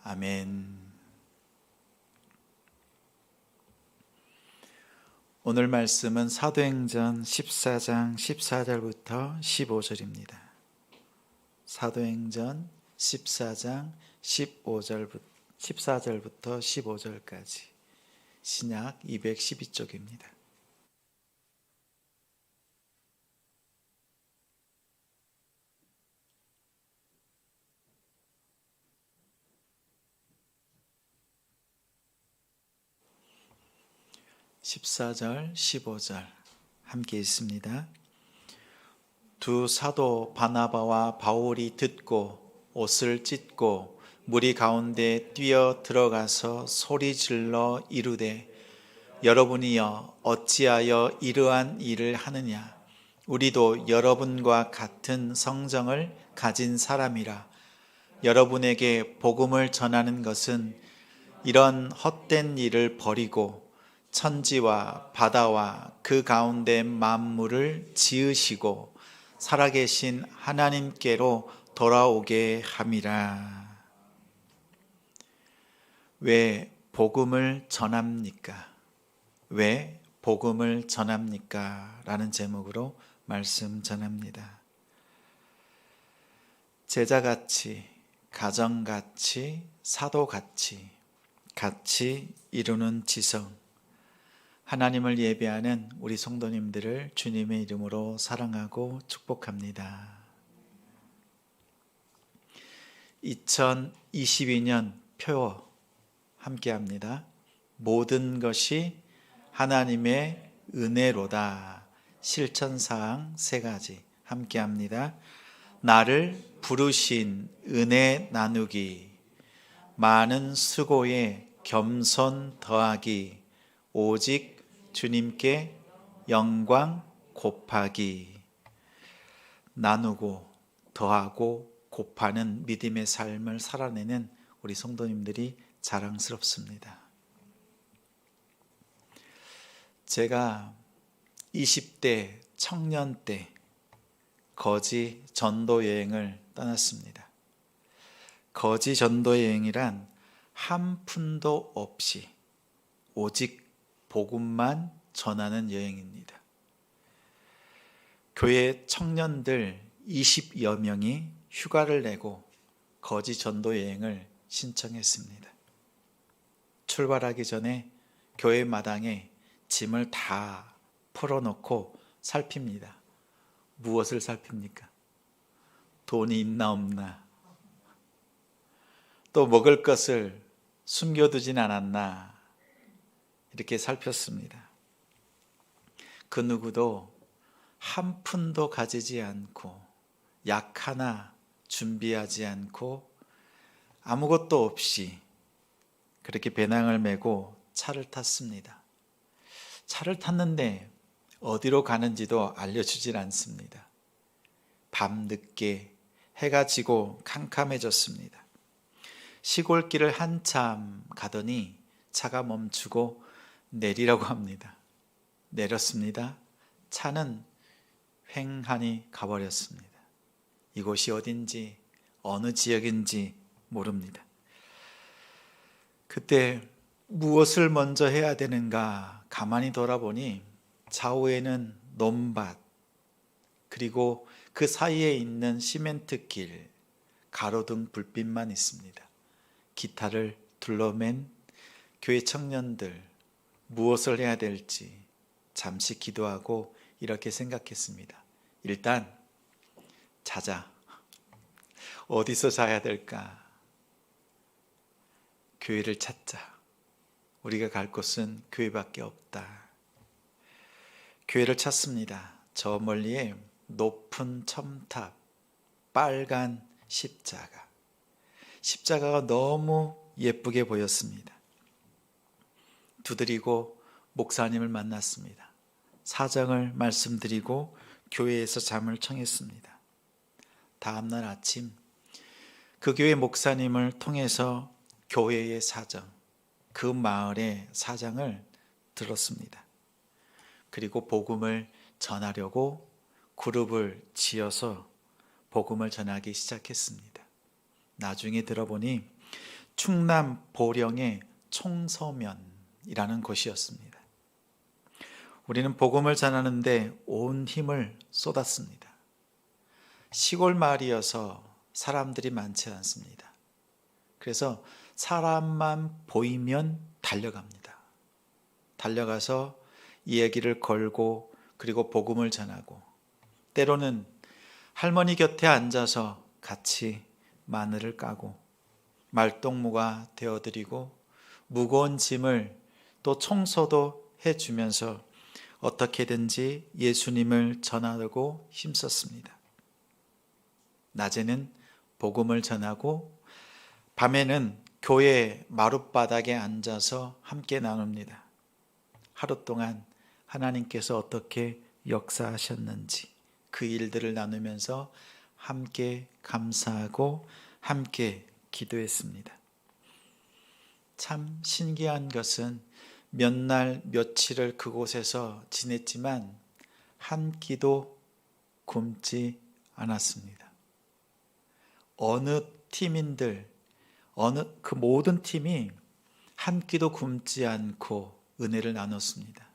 아멘. 오늘 말씀은 사도행전 14장 14절부터 15절입니다. 사도행전 14장 14절부터 15절까지 신약 212쪽입니다. (14절) (15절) 함께 읽습니다. 두 사도 바나바와 바울이 듣고 옷을 찢고 무리 가운데 뛰어 들어가서 소리 질러 이르되 여러분이여 어찌하여 이러한 일을 하느냐. 우리도 여러분과 같은 성정을 가진 사람이라. 여러분에게 복음을 전하는 것은 이런 헛된 일을 버리고 천지와 바다와 그 가운데 만물을 지으시고 살아계신 하나님께로 돌아오게 함이라. 왜 복음을 전합니까? 왜 복음을 전합니까? 라는 제목으로 말씀 전합니다. 제자같이, 가정같이, 사도같이 같이 이루는 지성, 하나님을 예배하는 우리 성도님들을 주님의 이름으로 사랑하고 축복합니다. 2022년 표 함께합니다. 모든 것이 하나님의 은혜로다. 실천사항 3가지 함께합니다. 나를 부르신 은혜 나누기, 많은 수고에 겸손 더하기, 오직 주님께 영광 곱하기. 나누고 더하고 곱하는 믿음의 삶을 살아내는 우리 성도님들이 자랑스럽습니다. 제가 20대 청년 때 거지 전도 여행을 떠났습니다. 거지 전도 여행이란 한 푼도 없이 오직 복음만 전하는 여행입니다. 교회 청년들 20여 명이 휴가를 내고 거지 전도 여행을 신청했습니다. 출발하기 전에 교회 마당에 짐을 다 풀어놓고 살핍니다. 무엇을 살핍니까? 돈이 있나 없나, 또 먹을 것을 숨겨두진 않았나, 이렇게 살폈습니다. 그 누구도 한 푼도 가지지 않고 약 하나 준비하지 않고 아무것도 없이 그렇게 배낭을 메고 차를 탔습니다. 차를 탔는데 어디로 가는지도 알려주질 않습니다. 밤늦게 해가 지고 캄캄해졌습니다. 시골길을 한참 가더니 차가 멈추고 내리라고 합니다. 내렸습니다. 차는 횡하니 가버렸습니다. 이곳이 어딘지 어느 지역인지 모릅니다. 그때 무엇을 먼저 해야 되는가 가만히 돌아보니 좌우에는 논밭, 그리고 그 사이에 있는 시멘트길, 가로등 불빛만 있습니다. 기타를 둘러맨 교회 청년들, 무엇을 해야 될지 잠시 기도하고 이렇게 생각했습니다. 일단 자자. 어디서 자야 될까? 교회를 찾자. 우리가 갈 곳은 교회밖에 없다. 교회를 찾습니다. 저 멀리에 높은 첨탑, 빨간 십자가. 십자가가 너무 예쁘게 보였습니다. 두드리고 목사님을 만났습니다. 사정을 말씀드리고 교회에서 잠을 청했습니다. 다음날 아침 그 교회 목사님을 통해서 교회의 사정, 그 마을의 사정을 들었습니다. 그리고 복음을 전하려고 그룹을 지어서 복음을 전하기 시작했습니다. 나중에 들어보니 충남 보령의 총서면이라는 곳이었습니다. 우리는 복음을 전하는데 온 힘을 쏟았습니다. 시골 마을이어서 사람들이 많지 않습니다. 그래서 사람만 보이면 달려갑니다. 달려가서 이야기를 걸고 그리고 복음을 전하고, 때로는 할머니 곁에 앉아서 같이 마늘을 까고 말동무가 되어드리고 무거운 짐을 또 청소도 해주면서 어떻게든지 예수님을 전하려고 힘썼습니다. 낮에는 복음을 전하고 밤에는 교회 마룻바닥에 앉아서 함께 나눕니다. 하루 동안 하나님께서 어떻게 역사하셨는지 그 일들을 나누면서 함께 감사하고 함께 기도했습니다. 참 신기한 것은 몇 날 며칠을 그곳에서 지냈지만 한 끼도 굶지 않았습니다. 어느 팀인들, 그 모든 팀이 한 끼도 굶지 않고 은혜를 나눴습니다.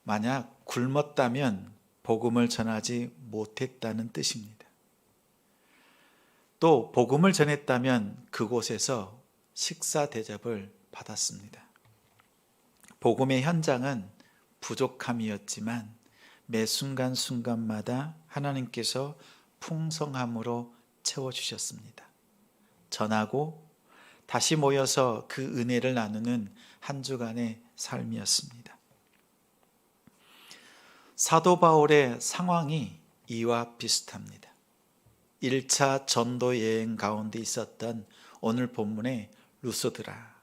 만약 굶었다면 복음을 전하지 못했다는 뜻입니다. 또 복음을 전했다면 그곳에서 식사 대접을 받았습니다. 복음의 현장은 부족함이었지만 매 순간순간마다 하나님께서 풍성함으로 채워주셨습니다. 전하고 다시 모여서 그 은혜를 나누는 한 주간의 삶이었습니다. 사도 바울의 상황이 이와 비슷합니다. 1차 전도 여행 가운데 있었던 오늘 본문의 루스드라,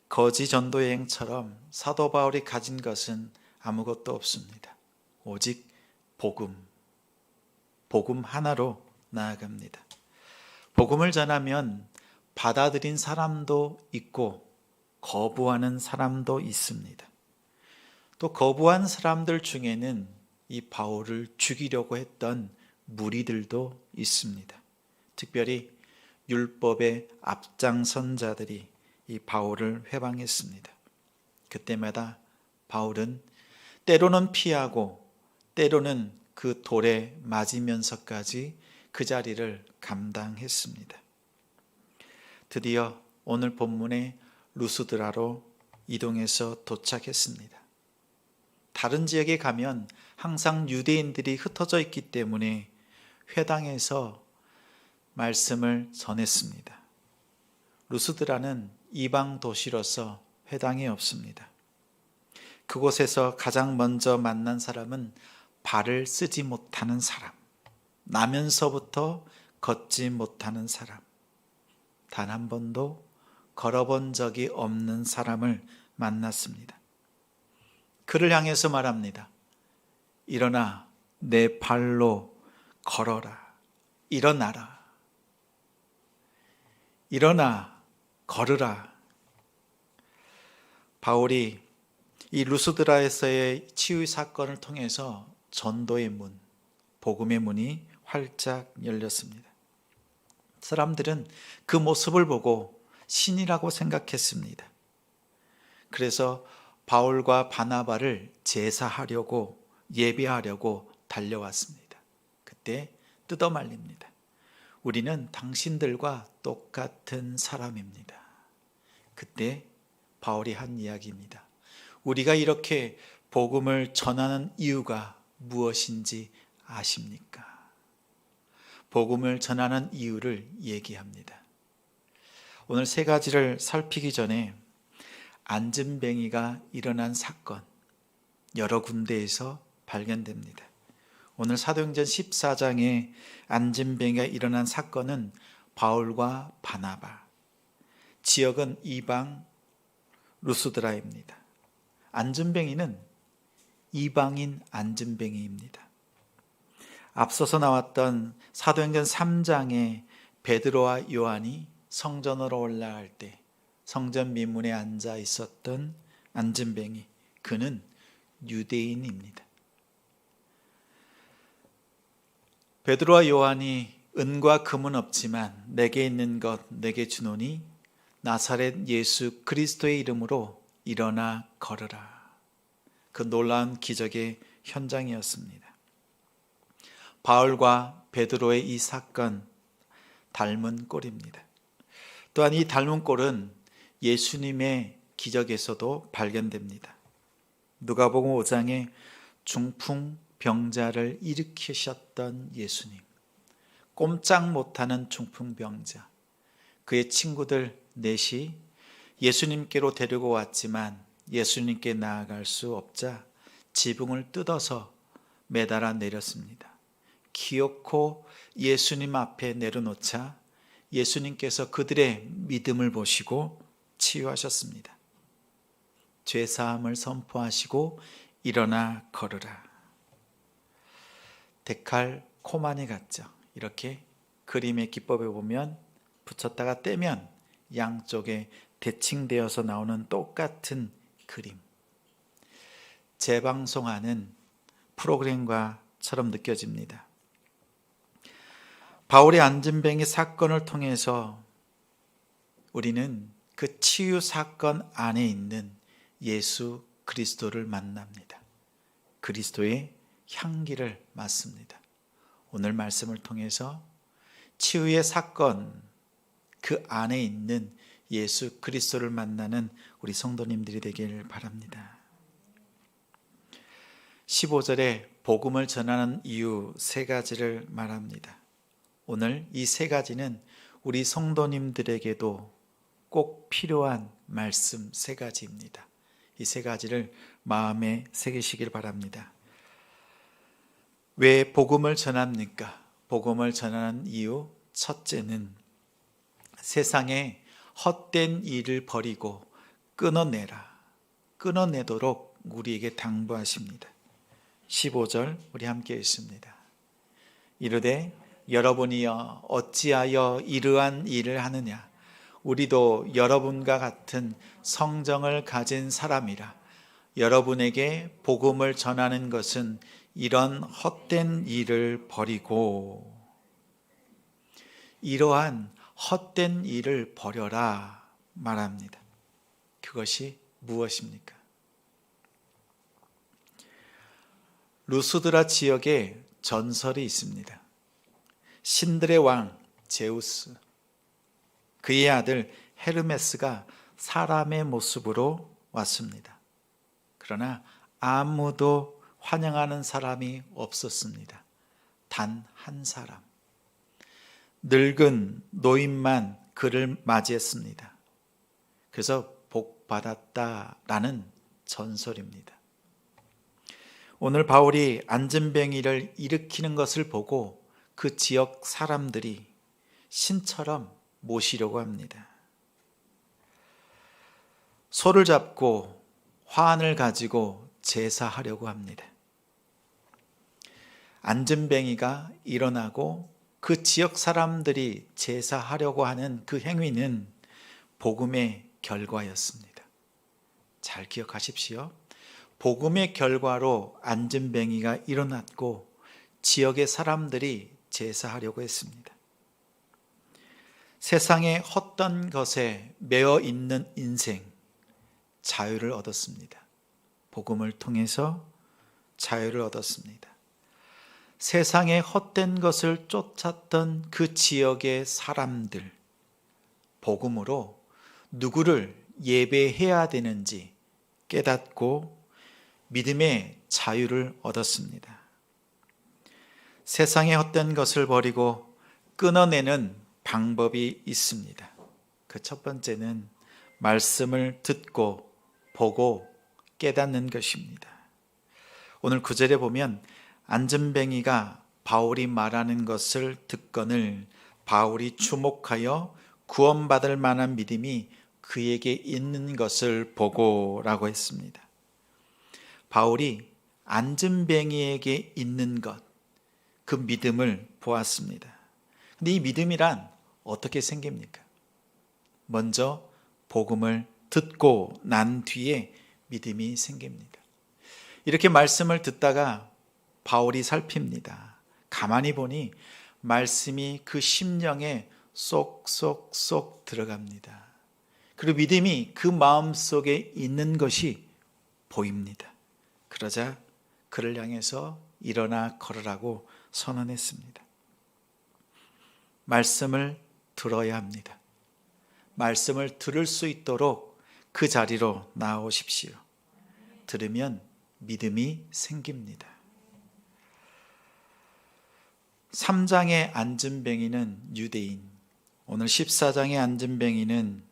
거지 전도 여행처럼 사도 바울이 가진 것은 아무것도 없습니다. 오직 복음 하나로 나아갑니다. 복음을 전하면 받아들인 사람도 있고 거부하는 사람도 있습니다. 또 거부한 사람들 중에는 이 바울을 죽이려고 했던 무리들도 있습니다. 특별히 율법의 앞장선 자들이 이 바울을 회방했습니다. 그때마다 바울은 때로는 피하고 때로는 그 돌에 맞으면서까지 그 자리를 감당했습니다. 드디어 오늘 본문의 루스드라로 이동해서 도착했습니다. 다른 지역에 가면 항상 유대인들이 흩어져 있기 때문에 회당에서 말씀을 전했습니다. 루스드라는 이방 도시로서 회당이 없습니다. 그곳에서 가장 먼저 만난 사람은 발을 쓰지 못하는 사람, 나면서부터 걷지 못하는 사람, 단 한 번도 걸어본 적이 없는 사람을 만났습니다. 그를 향해서 말합니다. 일어나 내 발로 걸어라. 일어나라. 일어나 걸으라. 바울이 이 루스드라에서의 치유 사건을 통해서 전도의 문, 복음의 문이 활짝 열렸습니다. 사람들은 그 모습을 보고 신이라고 생각했습니다. 그래서 바울과 바나바를 제사하려고 예배하려고 달려왔습니다. 그때 뜯어말립니다. 우리는 당신들과 똑같은 사람입니다. 그때 바울이 한 이야기입니다. 우리가 이렇게 복음을 전하는 이유가 무엇인지 아십니까? 복음을 전하는 이유를 얘기합니다. 오늘 세 가지를 살피기 전에 안진뱅이가 일어난 사건, 여러 군데에서 발견됩니다. 오늘 사도행전 14장에 안진뱅이가 일어난 사건은 바울과 바나바, 지역은 이방 루스드라입니다. 안진뱅이는 이방인 안진뱅이입니다. 앞서서 나왔던 사도행전 3장에 베드로와 요한이 성전으로 올라갈 때 성전 미문에 앉아 있었던 안진뱅이, 그는 유대인입니다. 베드로와 요한이 은과 금은 없지만 내게 있는 것 내게 주노니 나사렛 예수 그리스도의 이름으로 일어나 걸으라. 그 놀라운 기적의 현장이었습니다. 바울과 베드로의 이 사건, 닮은 꼴입니다. 또한 이 닮은 꼴은 예수님의 기적에서도 발견됩니다. 누가복음 5장에 중풍병자를 일으키셨던 예수님, 꼼짝 못하는 중풍병자, 그의 친구들 넷이 예수님께로 데리고 왔지만 예수님께 나아갈 수 없자 지붕을 뜯어서 매달아 내렸습니다. 기어코 예수님 앞에 내려놓자 예수님께서 그들의 믿음을 보시고 치유하셨습니다. 죄사함을 선포하시고 일어나 걸으라. 데칼코마니 같죠. 이렇게 그림의 기법에 보면 붙였다가 떼면 양쪽에 대칭되어서 나오는 똑같은 그림. 재방송하는 프로그램과처럼 느껴집니다. 바울의 안진뱅이 사건을 통해서 우리는 그 치유 사건 안에 있는 예수 그리스도를 만납니다. 그리스도의 향기를 맡습니다. 오늘 말씀을 통해서 치유의 사건, 그 안에 있는 예수 그리스도를 만나는 우리 성도님들이 되길 바랍니다. 15절에 복음을 전하는 이유 3가지를 말합니다. 오늘 이 3가지는 우리 성도님들에게도 꼭 필요한 말씀 3가지입니다. 이 3가지를 마음에 새기시길 바랍니다. 왜 복음을 전합니까? 복음을 전하는 이유 첫째는 세상에 헛된 일을 버리고 끊어내도록 우리에게 당부하십니다. 15절 우리 함께 읽습니다. 이르되 여러분이여 어찌하여 이러한 일을 하느냐? 우리도 여러분과 같은 성정을 가진 사람이라. 여러분에게 복음을 전하는 것은 이런 헛된 일을 버리고, 이러한 헛된 일을 버려라 말합니다. 그것이 무엇입니까? 루스드라 지역에 전설이 있습니다. 신들의 왕 제우스, 그의 아들 헤르메스가 사람의 모습으로 왔습니다. 그러나 아무도 환영하는 사람이 없었습니다. 단 한 사람, 늙은 노인만 그를 맞이했습니다. 그래서 복 받았다라는 전설입니다. 오늘 바울이 안진뱅이를 일으키는 것을 보고 그 지역 사람들이 신처럼 모시려고 합니다. 소를 잡고 화환을 가지고 제사하려고 합니다. 안진뱅이가 일어나고 그 지역 사람들이 제사하려고 하는 그 행위는 복음의 결과였습니다. 잘 기억하십시오. 복음의 결과로 안진뱅이가 일어났고 지역의 사람들이 제사하려고 했습니다. 세상의 헛된 것에 매여 있는 인생, 자유를 얻었습니다. 복음을 통해서 자유를 얻었습니다. 세상의 헛된 것을 쫓았던 그 지역의 사람들, 복음으로 누구를 예배해야 되는지 깨닫고 믿음의 자유를 얻었습니다. 세상의 헛된 것을 버리고 끊어내는 방법이 있습니다. 그 첫 번째는 말씀을 듣고 보고 깨닫는 것입니다. 오늘 9절에 보면 안진뱅이가 바울이 말하는 것을 듣거늘 바울이 주목하여 구원받을 만한 믿음이 그에게 있는 것을 보고라고 했습니다. 바울이 안진뱅이에게 있는 것, 그 믿음을 보았습니다. 근데 이 믿음이란 어떻게 생깁니까? 먼저 복음을 듣고 난 뒤에 믿음이 생깁니다. 이렇게 말씀을 듣다가 바울이 살핍니다. 가만히 보니 말씀이 그 심령에 쏙쏙쏙 들어갑니다. 그리고 믿음이 그 마음속에 있는 것이 보입니다. 그러자 그를 향해서 일어나 걸으라고 선언했습니다. 말씀을 들어야 합니다. 말씀을 들을 수 있도록 그 자리로 나오십시오. 들으면 믿음이 생깁니다. 3장의 안진뱅이는 유대인, 오늘 14장의 안진뱅이는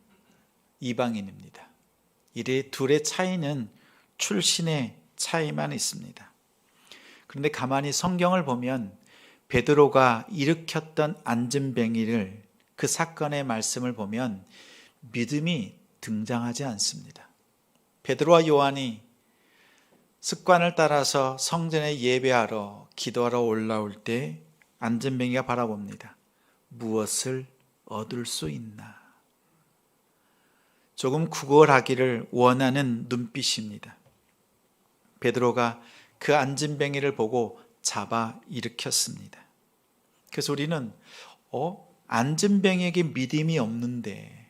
이방인입니다. 이 둘의 차이는 출신의 차이만 있습니다. 그런데 가만히 성경을 보면 베드로가 일으켰던 안진뱅이를, 그 사건의 말씀을 보면 믿음이 등장하지 않습니다. 베드로와 요한이 습관을 따라서 성전에 예배하러 기도하러 올라올 때 안진뱅이가 바라봅니다. 무엇을 얻을 수 있나? 조금 구걸하기를 원하는 눈빛입니다. 베드로가 그 안진뱅이를 보고 잡아 일으켰습니다. 그래서 우리는 안진뱅이에게 믿음이 없는데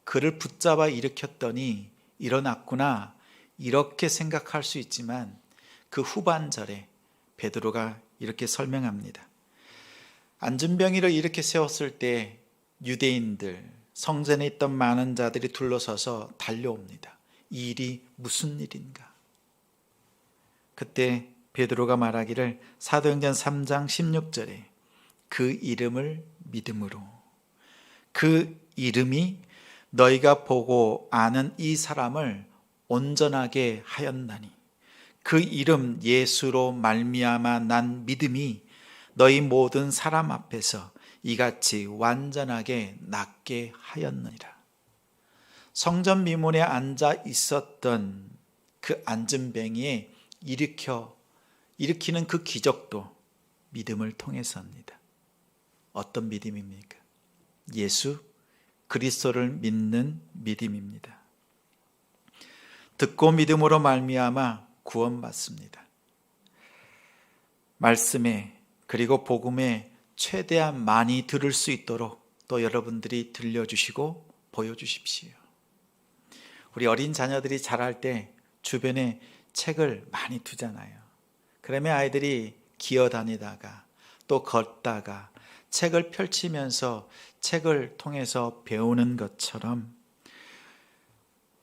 그를 붙잡아 일으켰더니 일어났구나, 이렇게 생각할 수 있지만 그 후반절에 베드로가 이렇게 설명합니다. 안진뱅이를 이렇게 세웠을 때 유대인들, 성전에 있던 많은 자들이 둘러서서 달려옵니다. 이 일이 무슨 일인가? 그때 베드로가 말하기를, 사도행전 3장 16절에 그 이름을 믿음으로, 그 이름이 너희가 보고 아는 이 사람을 온전하게 하였나니, 그 이름 예수로 말미암아 난 믿음이 너희 모든 사람 앞에서 이같이 완전하게 낫게 하였느니라. 성전 미문에 앉아 있었던 그 안진뱅이에 일으키는 그 기적도 믿음을 통해서입니다. 어떤 믿음입니까? 예수 그리스도를 믿는 믿음입니다. 듣고 믿음으로 말미암아 구원받습니다. 말씀에, 그리고 복음에 최대한 많이 들을 수 있도록 또 여러분들이 들려주시고 보여주십시오. 우리 어린 자녀들이 자랄 때 주변에 책을 많이 두잖아요. 그러면 아이들이 기어다니다가 또 걷다가 책을 펼치면서 책을 통해서 배우는 것처럼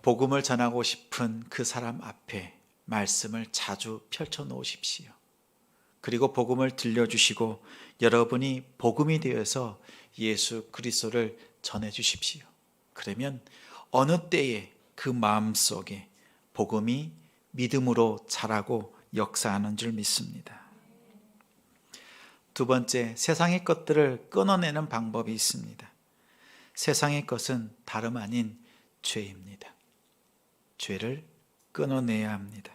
복음을 전하고 싶은 그 사람 앞에 말씀을 자주 펼쳐 놓으십시오. 그리고 복음을 들려주시고 여러분이 복음이 되어서 예수 그리스도를 전해주십시오. 그러면 어느 때에 그 마음속에 복음이 믿음으로 자라고 역사하는 줄 믿습니다. 두 번째, 세상의 것들을 끊어내는 방법이 있습니다. 세상의 것은 다름 아닌 죄입니다. 죄를 끊어내야 합니다.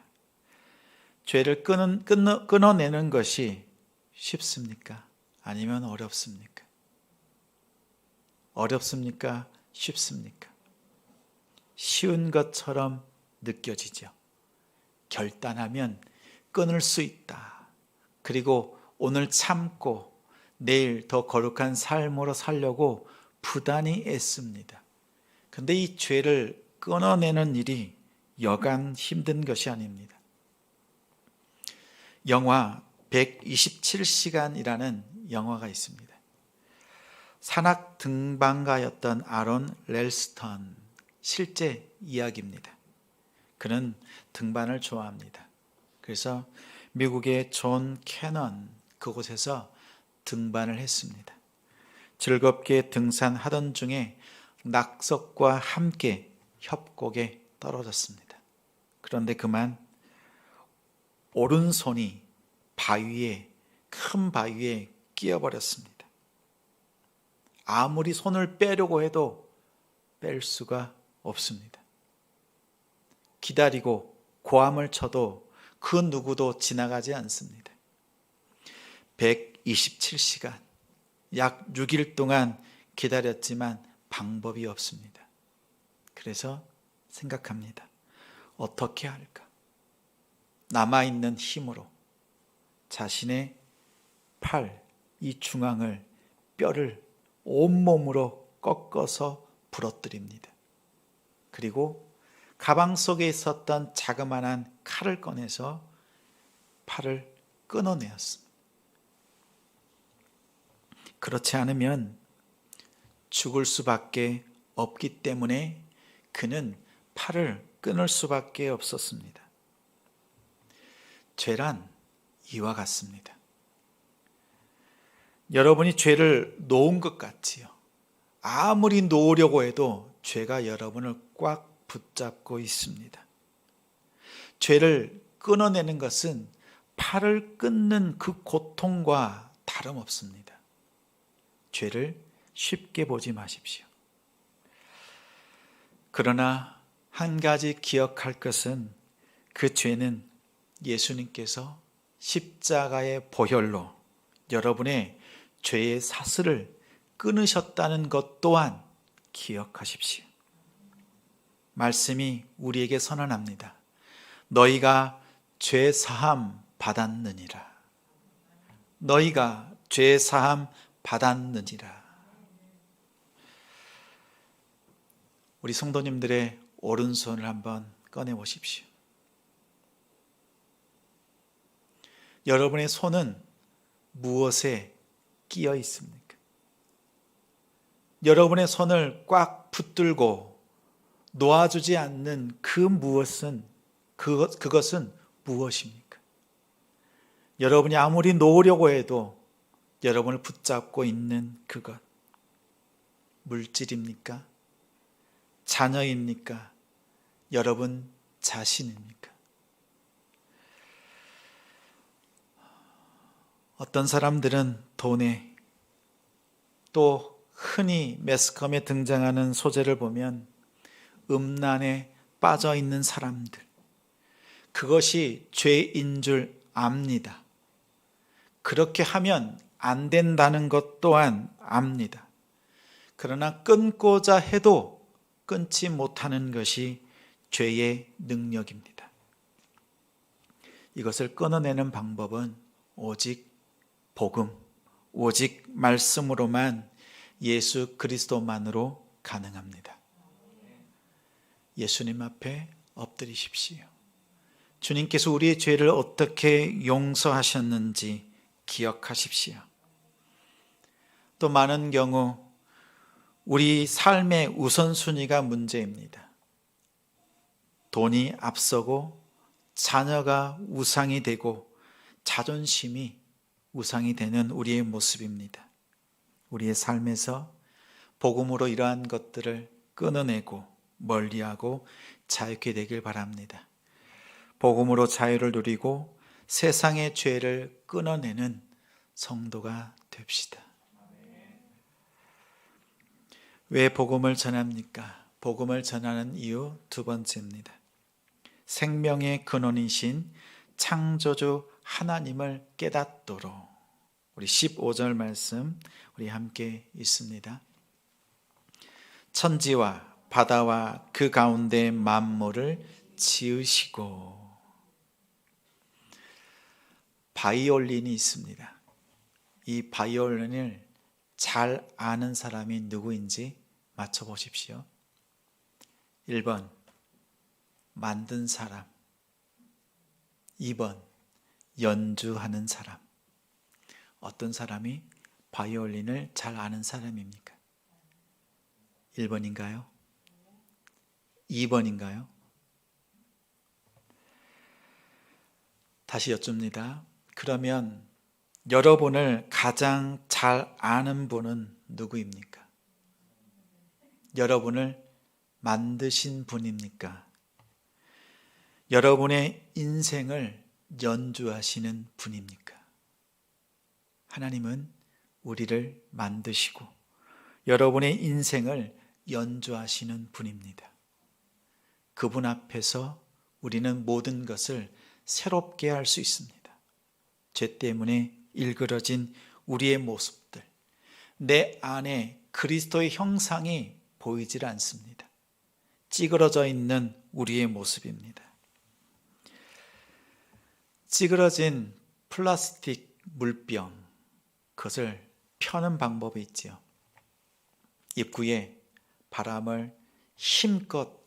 죄를 끊어내는 것이 쉽습니까? 아니면 어렵습니까? 어렵습니까? 쉽습니까? 쉬운 것처럼 느껴지죠. 결단하면 끊을 수 있다. 그리고 오늘 참고 내일 더 거룩한 삶으로 살려고 부단히 애씁니다. 그런데 이 죄를 끊어내는 일이 여간 힘든 것이 아닙니다. 영화 127시간이라는 영화가 있습니다. 산악 등반가였던 아론 렐스턴 실제 이야기입니다. 그는 등반을 좋아합니다. 그래서 미국의 존 캐넌 그곳에서 등반을 했습니다. 즐겁게 등산하던 중에 낙석과 함께 협곡에 떨어졌습니다. 그런데 그만 오른손이 큰 바위에 끼어버렸습니다. 아무리 손을 빼려고 해도 뺄 수가 없습니다. 기다리고 고함을 쳐도 그 누구도 지나가지 않습니다. 127시간, 약 6일 동안 기다렸지만 방법이 없습니다. 그래서 생각합니다. 어떻게 할까? 남아있는 힘으로 자신의 팔, 이 중앙을, 뼈를 온몸으로 꺾어서 부러뜨립니다. 그리고 가방 속에 있었던 자그마한 칼을 꺼내서 팔을 끊어내었습니다. 그렇지 않으면 죽을 수밖에 없기 때문에 그는 팔을 끊을 수밖에 없었습니다. 죄란 이와 같습니다. 여러분이 죄를 놓은 것 같지요. 아무리 놓으려고 해도 죄가 여러분을 꽉 붙잡고 있습니다. 죄를 끊어내는 것은 팔을 끊는 그 고통과 다름없습니다. 죄를 쉽게 보지 마십시오. 그러나 한 가지 기억할 것은 그 죄는 예수님께서 십자가의 보혈로 여러분의 죄의 사슬을 끊으셨다는 것 또한 기억하십시오. 말씀이 우리에게 선언합니다. 너희가 죄 사함 받았느니라. 너희가 죄 사함 받았느니라. 우리 성도님들의 오른손을 한번 꺼내 보십시오. 여러분의 손은 무엇에 끼어 있습니까? 여러분의 손을 꽉 붙들고 놓아주지 않는 그 무엇은, 그것은 무엇입니까? 여러분이 아무리 놓으려고 해도 여러분을 붙잡고 있는 그것, 물질입니까? 자녀입니까? 여러분 자신입니까? 어떤 사람들은 돈에, 또 흔히 매스컴에 등장하는 소재를 보면 음란에 빠져 있는 사람들, 그것이 죄인 줄 압니다. 그렇게 하면 안 된다는 것 또한 압니다. 그러나 끊고자 해도 끊지 못하는 것이 죄의 능력입니다. 이것을 끊어내는 방법은 오직 복음, 오직 말씀으로만, 예수 그리스도만으로 가능합니다. 예수님 앞에 엎드리십시오. 주님께서 우리의 죄를 어떻게 용서하셨는지 기억하십시오. 또 많은 경우 우리 삶의 우선순위가 문제입니다. 돈이 앞서고 자녀가 우상이 되고 자존심이 우상이 되는 우리의 모습입니다. 우리의 삶에서 복음으로 이러한 것들을 끊어내고 멀리하고 자유케 되길 바랍니다. 복음으로 자유를 누리고 세상의 죄를 끊어내는 성도가 됩시다. 왜 복음을 전합니까? 복음을 전하는 이유 두 번째입니다. 생명의 근원이신 창조주 하나님을 깨닫도록. 우리 15절 말씀 우리 함께 읽습니다. 천지와 바다와 그 가운데 만물을 지으시고. 바이올린이 있습니다. 이 바이올린을 잘 아는 사람이 누구인지 맞춰보십시오. 1번 만든 사람, 2번 연주하는 사람. 어떤 사람이 바이올린을 잘 아는 사람입니까? 1번인가요? 2번인가요? 다시 여쭙니다. 그러면 여러분을 가장 잘 아는 분은 누구입니까? 여러분을 만드신 분입니까? 여러분의 인생을 연주하시는 분입니까? 하나님은 우리를 만드시고 여러분의 인생을 연주하시는 분입니다. 그분 앞에서 우리는 모든 것을 새롭게 할 수 있습니다. 죄 때문에 일그러진 우리의 모습들, 내 안에 그리스도의 형상이 보이질 않습니다. 찌그러져 있는 우리의 모습입니다. 찌그러진 플라스틱 물병, 그것을 펴는 방법이 있지요. 입구에 바람을 힘껏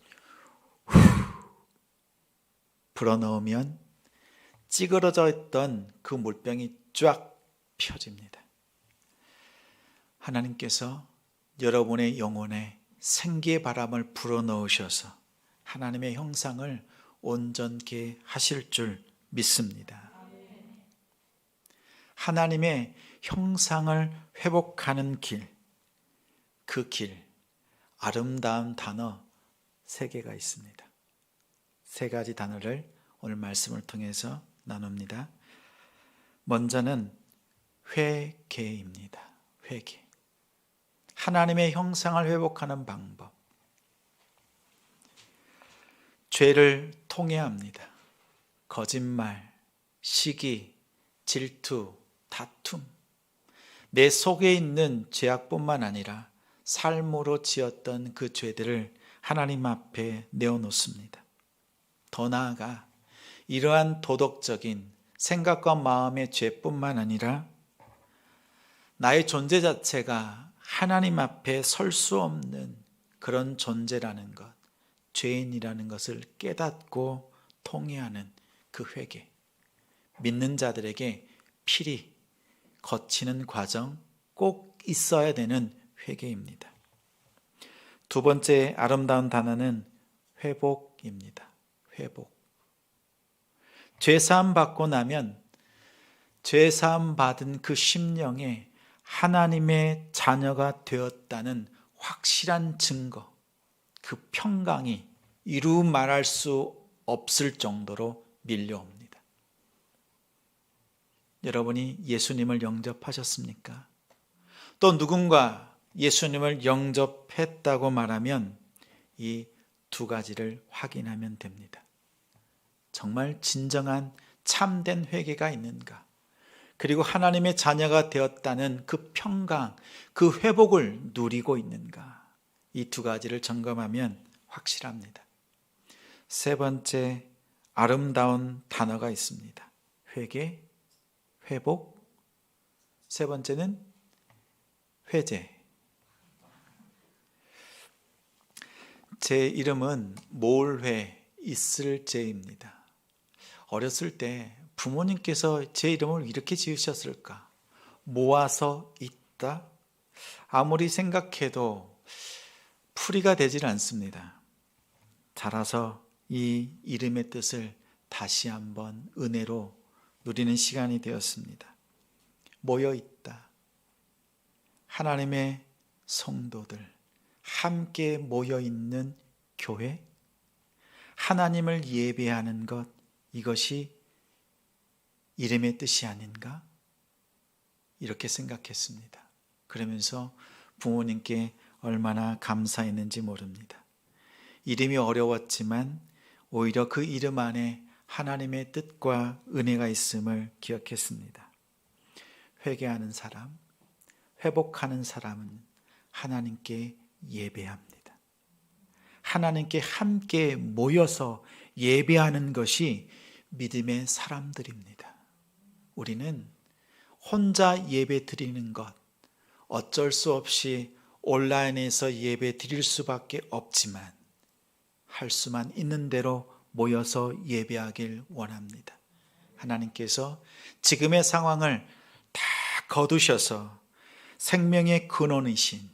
불어넣으면 찌그러져 있던 그 물병이 쫙 펴집니다. 하나님께서 여러분의 영혼에 생기의 바람을 불어넣으셔서 하나님의 형상을 온전케 하실 줄 믿습니다. 하나님의 형상을 회복하는 길, 그 길, 아름다운 단어 3개가 있습니다. 3가지 단어를 오늘 말씀을 통해서 나눕니다. 먼저는 회개입니다. 회개. 하나님의 형상을 회복하는 방법. 죄를 통회합니다. 거짓말, 시기, 질투, 다툼. 내 속에 있는 죄악뿐만 아니라 삶으로 지었던 그 죄들을 하나님 앞에 내어놓습니다. 더 나아가 이러한 도덕적인 생각과 마음의 죄뿐만 아니라 나의 존재 자체가 하나님 앞에 설 수 없는 그런 존재라는 것, 죄인이라는 것을 깨닫고 통회하는 그 회개. 믿는 자들에게 필히 거치는 과정 꼭 있어야 되는 회개입니다. 두 번째 아름다운 단어는 회복입니다. 회복. 죄사함 받고 나면 죄사함 받은 그 심령에 하나님의 자녀가 되었다는 확실한 증거, 그 평강이 이루 말할 수 없을 정도로 밀려옵니다. 여러분이 예수님을 영접하셨습니까? 또 누군가 예수님을 영접했다고 말하면 이 2가지를 확인하면 됩니다. 정말 진정한 참된 회개가 있는가? 그리고 하나님의 자녀가 되었다는 그 평강, 그 회복을 누리고 있는가? 이 2가지를 점검하면 확실합니다. 3번째 아름다운 단어가 있습니다. 회개, 회복. 3번째는 회제. 제 이름은 모을회 있을제입니다. 어렸을 때 부모님께서 제 이름을 이렇게 지으셨을까? 모아서 있다? 아무리 생각해도 풀이가 되질 않습니다. 자라서 이 이름의 뜻을 다시 한번 은혜로 누리는 시간이 되었습니다. 모여 있다. 하나님의 성도들 함께 모여 있는 교회, 하나님을 예배하는 것, 이것이 이름의 뜻이 아닌가? 이렇게 생각했습니다. 그러면서 부모님께 얼마나 감사했는지 모릅니다. 이름이 어려웠지만 오히려 그 이름 안에 하나님의 뜻과 은혜가 있음을 기억했습니다. 회개하는 사람, 회복하는 사람은 하나님께 예배합니다. 하나님께 함께 모여서 예배하는 것이 믿음의 사람들입니다. 우리는 혼자 예배 드리는 것, 어쩔 수 없이 온라인에서 예배 드릴 수밖에 없지만 할 수만 있는 대로 모여서 예배하길 원합니다. 하나님께서 지금의 상황을 다 거두셔서 생명의 근원이신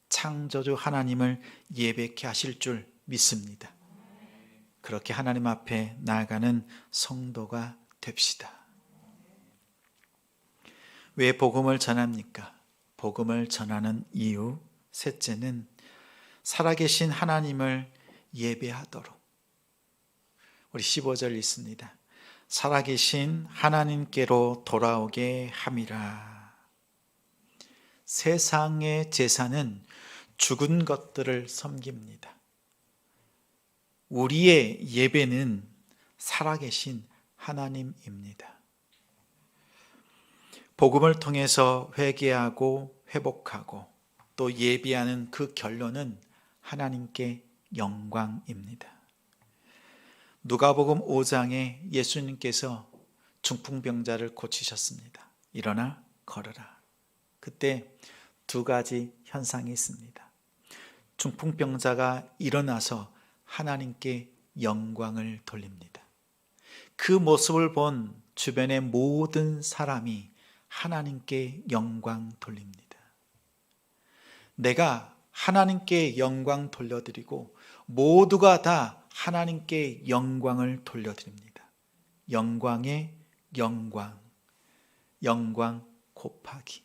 창조주 하나님을 예배케 하실 줄 믿습니다. 그렇게 하나님 앞에 나아가는 성도가 됩시다. 왜 복음을 전합니까? 복음을 전하는 이유 셋째는 살아계신 하나님을 예배하도록. 우리 15절 있습니다. 살아계신 하나님께로 돌아오게 함이라. 세상의 제사는 죽은 것들을 섬깁니다. 우리의 예배는 살아계신 하나님입니다. 복음을 통해서 회개하고 회복하고 또 예배하는 그 결론은 하나님께 영광입니다. 누가복음 5장에 예수님께서 중풍병자를 고치셨습니다. 일어나 걸어라. 그때 두 가지 현상이 있습니다. 중풍병자가 일어나서 하나님께 영광을 돌립니다. 그 모습을 본 주변의 모든 사람이 하나님께 영광 돌립니다. 내가 하나님께 영광 돌려드리고 모두가 다 하나님께 영광을 돌려드립니다. 영광의 영광, 영광 곱하기.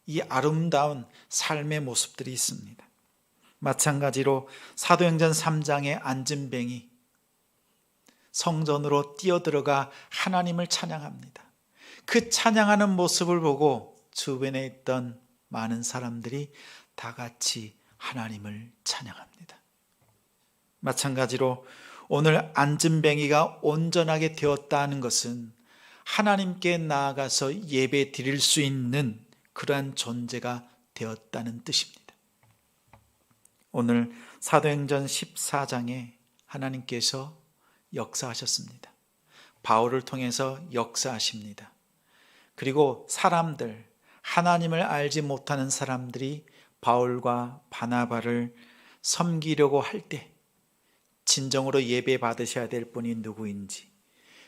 이 아름다운 삶의 모습들이 있습니다. 마찬가지로 사도행전 3장의 안진뱅이 성전으로 뛰어들어가 하나님을 찬양합니다. 그 찬양하는 모습을 보고 주변에 있던 많은 사람들이 다 같이 하나님을 찬양합니다. 마찬가지로 오늘 안진뱅이가 온전하게 되었다는 것은 하나님께 나아가서 예배 드릴 수 있는 그러한 존재가 되었다는 뜻입니다. 오늘 사도행전 14장에 하나님께서 역사하셨습니다. 바울을 통해서 역사하십니다. 그리고 사람들, 하나님을 알지 못하는 사람들이 바울과 바나바를 섬기려고 할 때 진정으로 예배 받으셔야 될 분이 누구인지,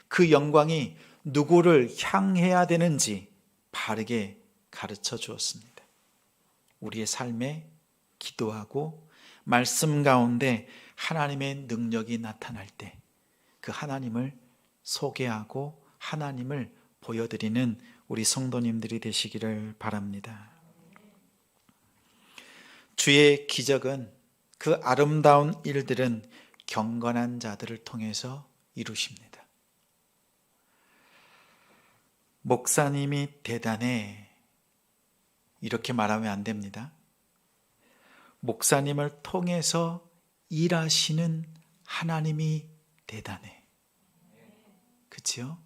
그 영광이 누구를 향해야 되는지 바르게 가르쳐 주었습니다. 우리의 삶에 기도하고 말씀 가운데 하나님의 능력이 나타날 때 그 하나님을 소개하고 하나님을 보여드리는 우리 성도님들이 되시기를 바랍니다. 주의 기적은, 그 아름다운 일들은 경건한 자들을 통해서 이루십니다. 목사님이 대단해, 이렇게 말하면 안 됩니다. 목사님을 통해서 일하시는 하나님이 대단해. 그렇죠?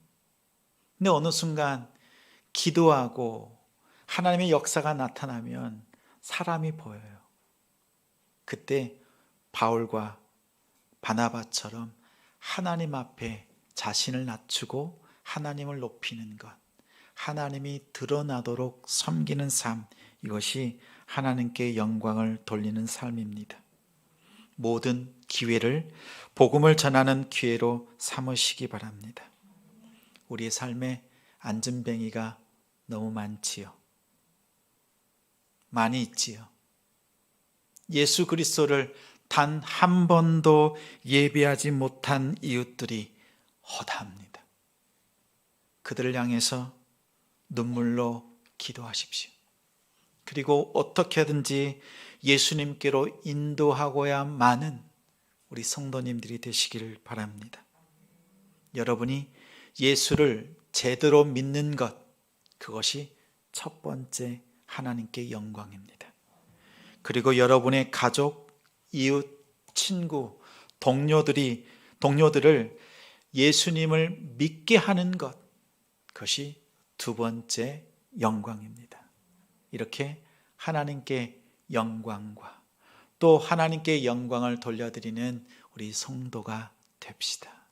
근데 어느 순간 기도하고 하나님의 역사가 나타나면 사람이 보여요. 그때 바울과 바나바처럼 하나님 앞에 자신을 낮추고 하나님을 높이는 것, 하나님이 드러나도록 섬기는 삶, 이것이 하나님께 영광을 돌리는 삶입니다. 모든 기회를 복음을 전하는 기회로 삼으시기 바랍니다. 우리의 삶에 안진뱅이가 너무 많지요. 많이 있지요. 예수 그리스도를 단 한 번도 예배하지 못한 이웃들이 허다합니다. 그들을 향해서 눈물로 기도하십시오. 그리고 어떻게든지 예수님께로 인도하고야만은 우리 성도님들이 되시기를 바랍니다. 여러분이 예수를 제대로 믿는 것, 그것이 첫 번째 하나님께 영광입니다. 그리고 여러분의 가족, 이웃, 친구, 동료들을 예수님을 믿게 하는 것, 그것이 두 번째 영광입니다. 이렇게 하나님께 영광과 또 하나님께 영광을 돌려드리는 우리 성도가 됩시다.